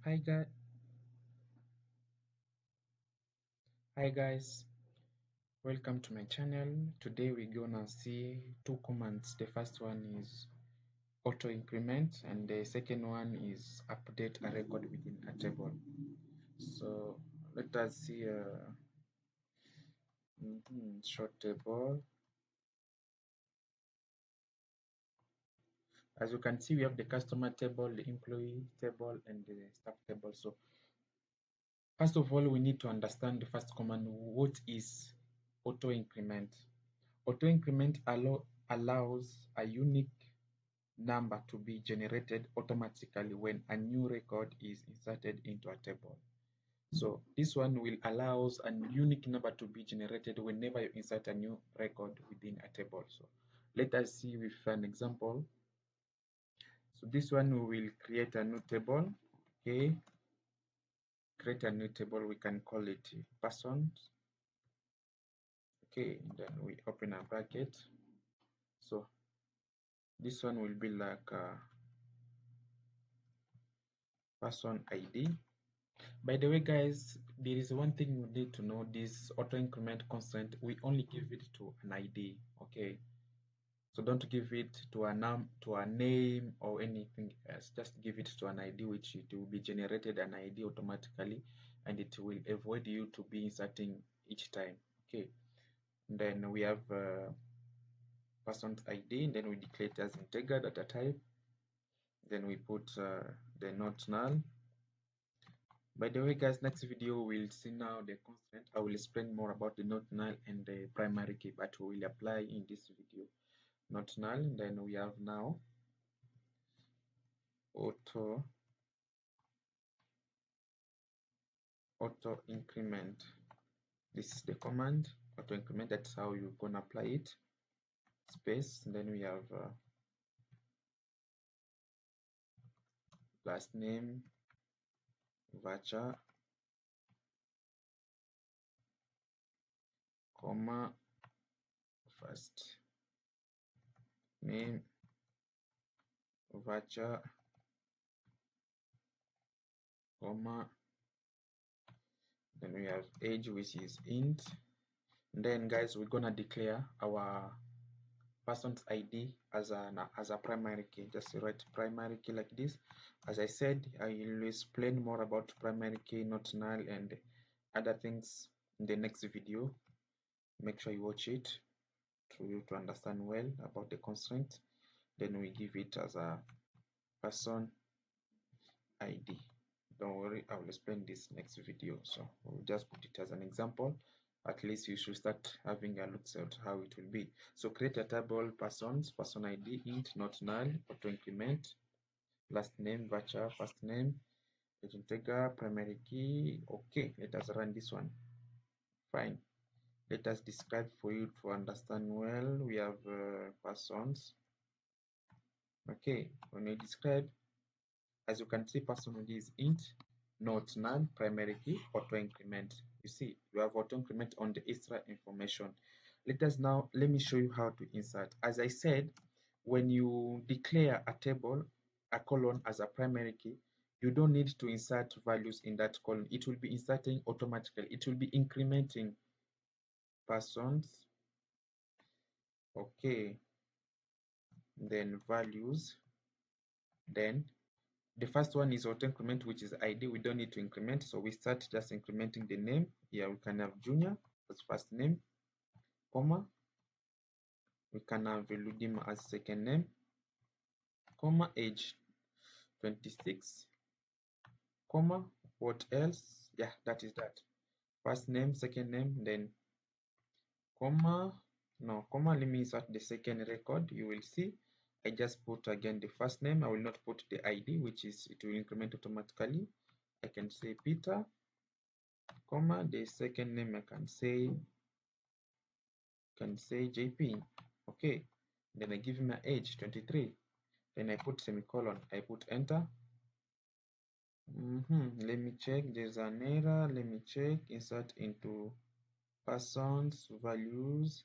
Hi guys, hi guys, welcome to my channel. Today we're gonna see two commands. The first one is auto increment and the second one is update a record within a table. So let us see a short table. As you can see, we have the customer table, the employee table, and the staff table. So first of all, we need to understand the first command. What is auto increment? Auto increment allows a unique number to be generated automatically when a new record is inserted into a table. So this one will allows a unique number to be generated whenever you insert a new record within a table. So let us see with an example. So this one we will create a new table. Okay, create a new table. We can call it persons. Okay, then we open a bracket. So this one will be like person ID. By the way, guys, there is one thing you need to know. This auto increment constraint, we only give it to an ID. Okay, so don't give it to a name or anything else. Just give it to an ID, which it will be generated an ID automatically, and it will avoid you to be inserting each time. Okay, and then we have person's ID, and then we declare it as integer data type. Then we put the not null. By the way, guys, next video we'll see now the constraint. I will explain more about the not null and the primary key, but we will apply in this video. Not null, then we have now auto increment. This is the command auto increment. That's how you're gonna apply it. Space. Then we have last name varchar comma first name varchar comma, then we have age, which is int. And then guys, we're gonna declare our person's ID as a primary key. Just write primary key like this. As I said, I will explain more about primary key, not null, and other things in the next video. Make sure you watch it to understand well about the constraint. Then we give it as a person ID. Don't worry, I will explain this next video. So we'll just put it as an example. At least you should start having a look at how it will be. So create a table persons, person ID, int, not null, auto increment, last name, varchar, first name, age integer, primary key. Okay, let us run this one. Fine. Let us describe for you to understand well. We have persons. Okay, when we describe, as you can see, person ID is int, not null, primary key, auto increment. You see, you have auto increment on the extra information. Let me show you how to insert. As I said, when you declare a table, a column as a primary key, you don't need to insert values in that column. It will be inserting automatically. It will be incrementing persons. Okay, then values. Then the first one is auto increment, which is ID. We don't need to increment, so we start just incrementing the name. Here we can have Junior as first name, comma. We can have Ludim as second name, comma, age 26, comma, what else? Yeah, that is that. First name, second name, then comma. No, comma, let me insert the second record. You will see I just put again the first name. I will not put the ID, which is it will increment automatically. I can say Peter, comma, the second name I can say JP. Okay, then I give him my age 23. Then I put semicolon. I put enter. Let me check. There's an error. Let me check. Insert into persons values.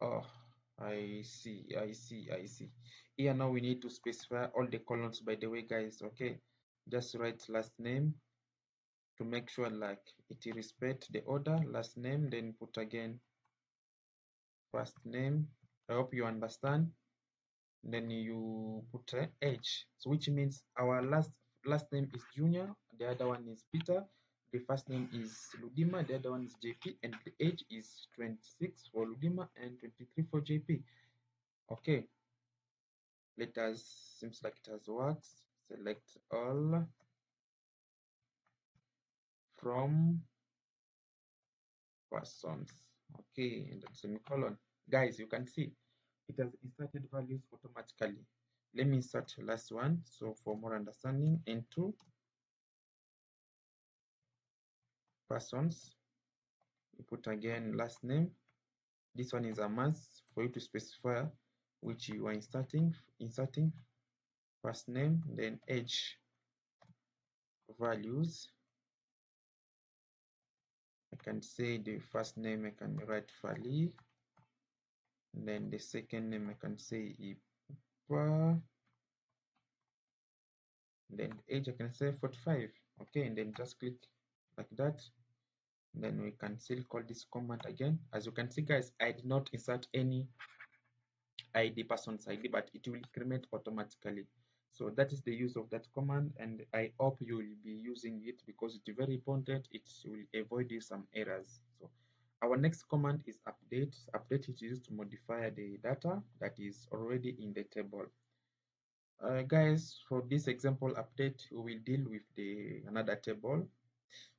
Oh, I see. Here now we need to specify all the columns, by the way, guys. Okay, just write last name to make sure like it respect the order. Last name, then put again first name. I hope you understand. Then you put age, so which means our last name is Junior, the other one is Peter, the first name is Ludima, the other one is JP, and the age is 26 for Ludima and 23 for JP. Okay, let us, seems like it has worked. Select all from persons. Okay, and then semicolon. Guys, you can see it has inserted values automatically. Let me insert last one, so for more understanding. Into persons, you put again last name. This one is a must for you to specify which you are inserting first name, then age values. I can say the first name, I can write Fali, then the second name I can say Ipa, then age I can say 45. Okay, and then just click like that. Then we can still call this command again. As you can see, guys, I did not insert any ID, person's ID, but it will increment automatically. So that is the use of that command, and I hope you will be using it because it's very important. It will avoid you some errors. So our next command is update. Update is used to modify the data that is already in the table. Guys, for this example update, we will deal with the another table.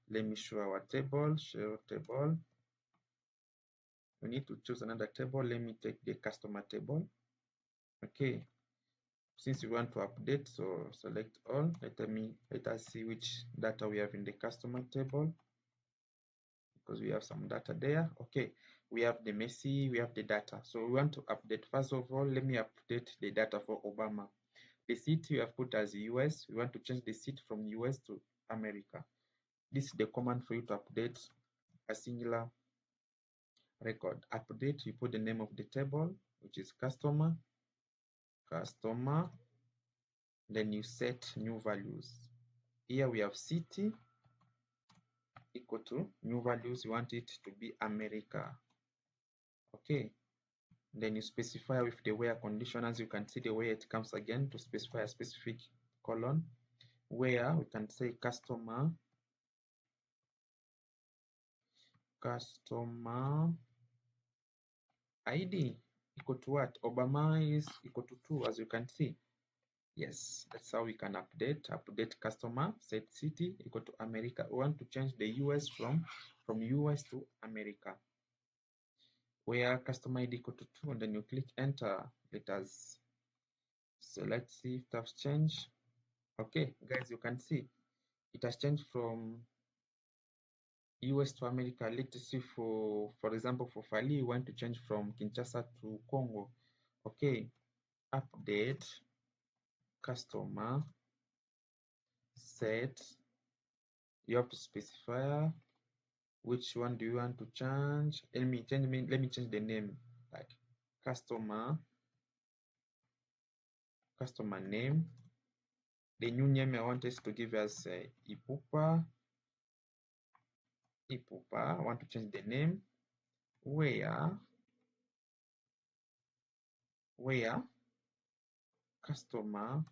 Let me show our table. Show table. We need to choose another table. Let me take the customer table. Okay, since we want to update, so select all. Let us see which data we have in the customer table, because we have some data there. Okay, we have the Messi, we have the data. So we want to update. First of all, let me update the data for Obama. The city we have put as US. We want to change the city from US to America. This is the command for you to update a singular record. Update, you put the name of the table, which is customer, then you set new values. Here we have city equal to new values. You want it to be America. Okay, then you specify with the where condition. As you can see, the where it comes again to specify a specific colon, where we can say customer ID equal to what? Obama is equal to 2, as you can see. Yes, that's how we can update customer, set city equal to America. We want to change the US from US to America, where customer ID equal to 2, and then you click enter. Let us, so let's see if it has changed. Okay, guys, you can see it has changed from US to America. Let's see, for example, for Fali, you want to change from Kinshasa to Congo. Okay, update customer set. You have to specify which one do you want to change. Let me change the name, like customer name. The new name I want us to give us Ipupa. I want to change the name. Where customer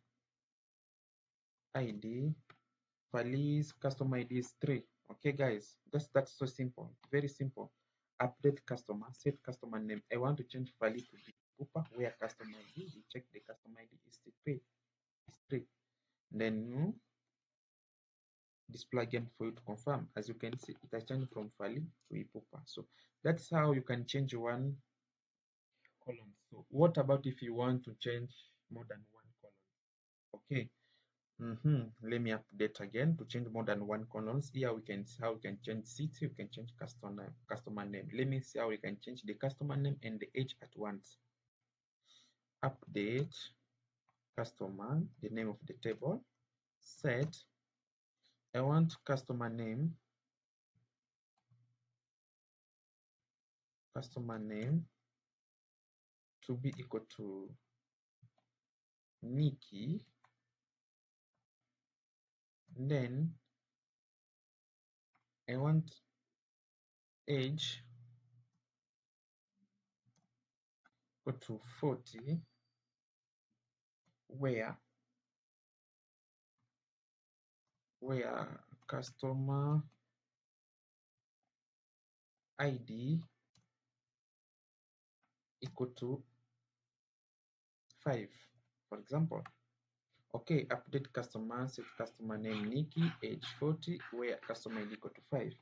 ID, Fali's customer ID is 3. Okay, guys, that's so simple, very simple. Update customer, set customer name. I want to change Fali to be Pupa, where customer ID, we check the customer ID is 3. Then you display again for you to confirm. As you can see, it has changed from Fali to Ipupa. So that's how you can change one column. So what about if you want to change more than one column? Okay. Let me update again to change more than one columns. Here we can see how we can change city, we can change customer name. Let me see how we can change the customer name and the age at once. Update customer, the name of the table. Set, I want customer name to be equal to Nikki, And then I want age go to 40, where customer ID equal to 5, for example. Okay, update customer, set customer name Nikki, age 40, where customer ID equal to 5.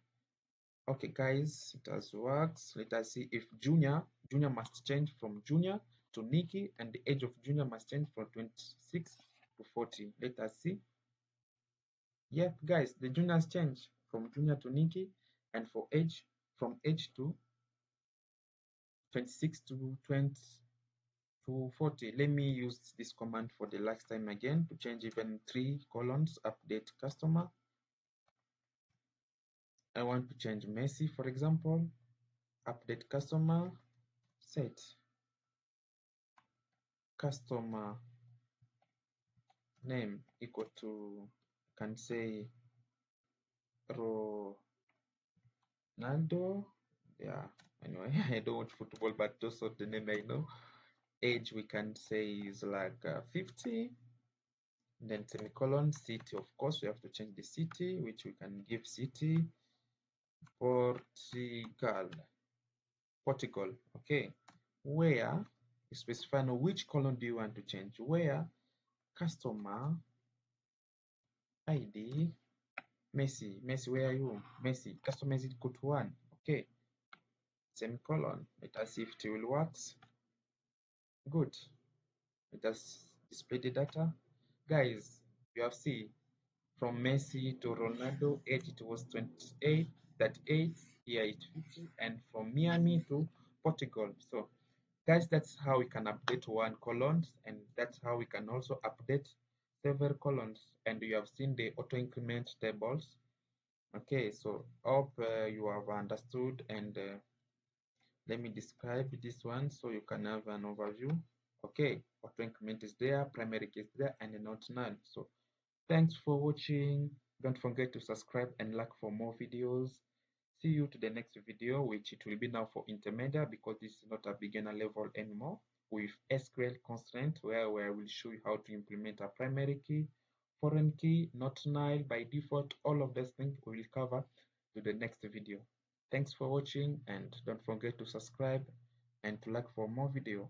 Okay, guys, it has works. Let us see if Junior must change from Junior to Nikki, and the age of Junior must change from 26 to 40. Let us see. Yep, guys, the Juniors change from Junior to Nikki, and for age, from age to 26 to 20 to 40. Let me use this command for the last time again to change even 3 columns. Update customer. I want to change Messi, for example. Update customer, set customer name equal to, can say, Ronaldo. Yeah, anyway, I don't watch football, but those are the name I know. Age we can say is like 50. Then semicolon, city, of course, we have to change the city, which we can give city Portugal. Okay, where you specify now which column do you want to change, where customer ID Messi, where are you? Messi, customer is equal to 1. Okay, semicolon. Let us see if it will work. Good. Let us display the data. Guys, you have seen from Messi to Ronaldo, age it was 28, that 8, here it's 50, and from Miami to Portugal. So, guys, that's how we can update one columns, and that's how we can also update several columns. And you have seen the auto increment tables. Okay, so hope you have understood, and let me describe this one so you can have an overview. Okay, auto increment is there, primary key is there, and not null. So thanks for watching. Don't forget to subscribe and like for more videos. See you to the next video, which it will be now for intermediate, because this is not a beginner level anymore, with SQL constraint, where I will show you how to implement a primary key, foreign key, not null by default. All of these things we will cover to the next video. Thanks for watching, and don't forget to subscribe and to like for more video.